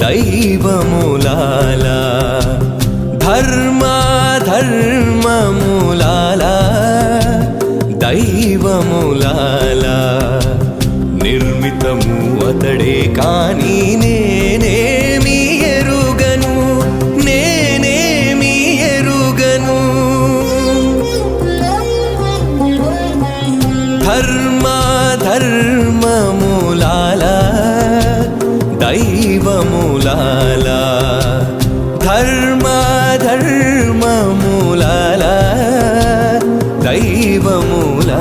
దైవములాలా ధర్మములాలా దైవములాలా నిర్మితము అతడే కాని నేనేమి ఎరుగను ధర్మములాలా దైవములాలా ధర్మములాలా దైవములాలా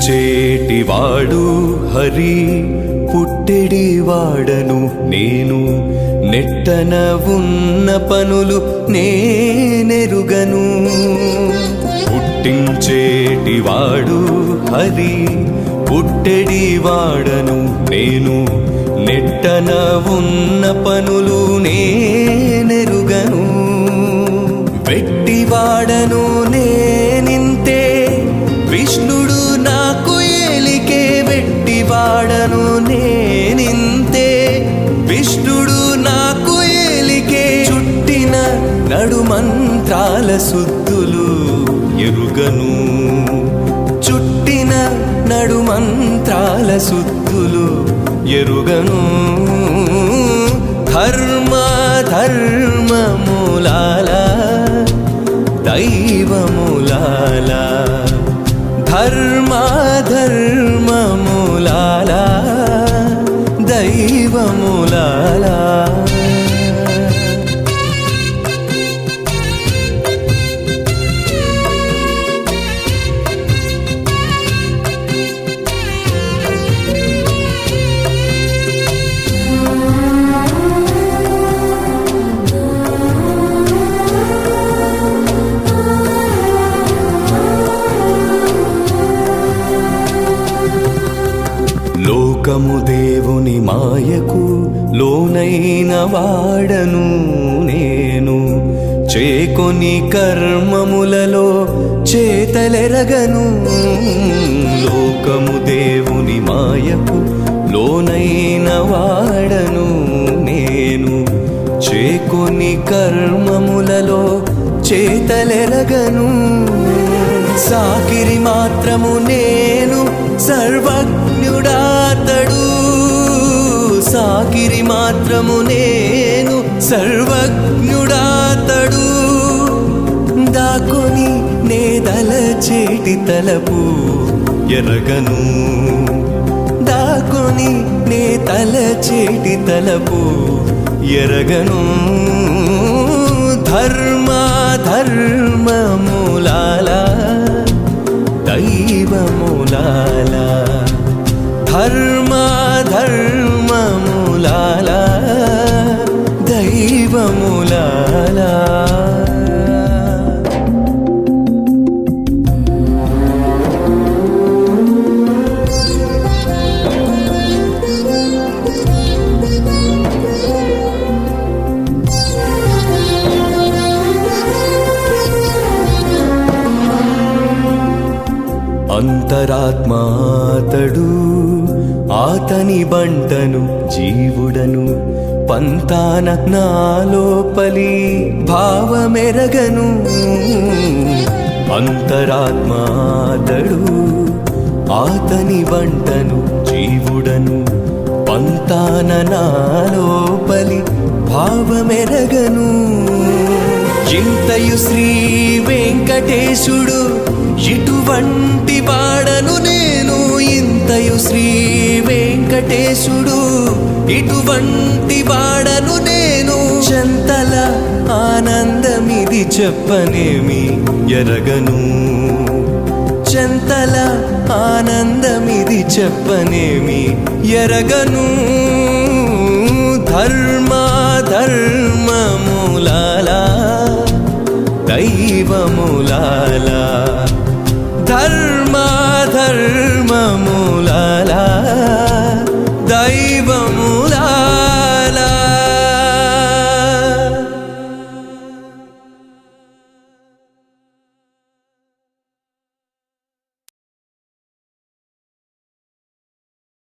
పుట్టించేటివాడు హరి పుట్టెడివాడను నేను నెట్టన ఉన్న పనులు నేనెరుగను పుట్టించేటివాడు హరి పుట్టెడివాడను నేను నెట్టన ఉన్న పనులు నేనెరుగను వెట్టివాడను నేనింతే విష్ణుడు నాకు ఏలికే వెట్టివాడను నేనింతే విష్ణుడు నాకు ఏలికే చుట్టిన నడుమంత్రాల సుద్దులు ఎరుగను చుట్టిన నడుమంత్రాల సుద్దులు ఎరుగను ధర్మములాలా దైవములాలా ధర్మములాలా దైవములాలా లోకము దేవుని మాయకు లోనైన వాడను నేను చేకొని కర్మములలో చేతలెరగను లోకము దేవుని మాయకు లోనైన వాడను నేను చేకొని కర్మములలో చేతలెరగను సాకిరి మాత్రము నేను సర్వజ్ఞుడాతడు సాకిరి మాత్రము నేను సర్వజ్ఞుడాతడు దాకొని నేదలచేటి తలపు ఎరగను దాకొని నే తలచేటి తలపు ఎరగను ధర్మములాలా దైవములాలా ధర్మములాలా దైవములాలా అంతరాత్మాతడు ఆతని బంటను జీవుడను పంతాన నాలోపలి భావమెరగను అంతరాత్మాతడు ఆతని బంటను జీవుడను పంతాన నాలోపలి భావమెరగను ఇంతయు శ్రీ వెంకటేశుడు ఇటువంటి వాడను నేను ఇంతయు శ్రీ వెంకటేశుడు ఇటువంటి వాడను నేను చంతల ఆనందమిది చెప్పనేమి ఎరగను అక్షంతల ఆనందమిది చెప్పనేమి ఎరగను ధర్మములాలా దైవములాలా ధర్మ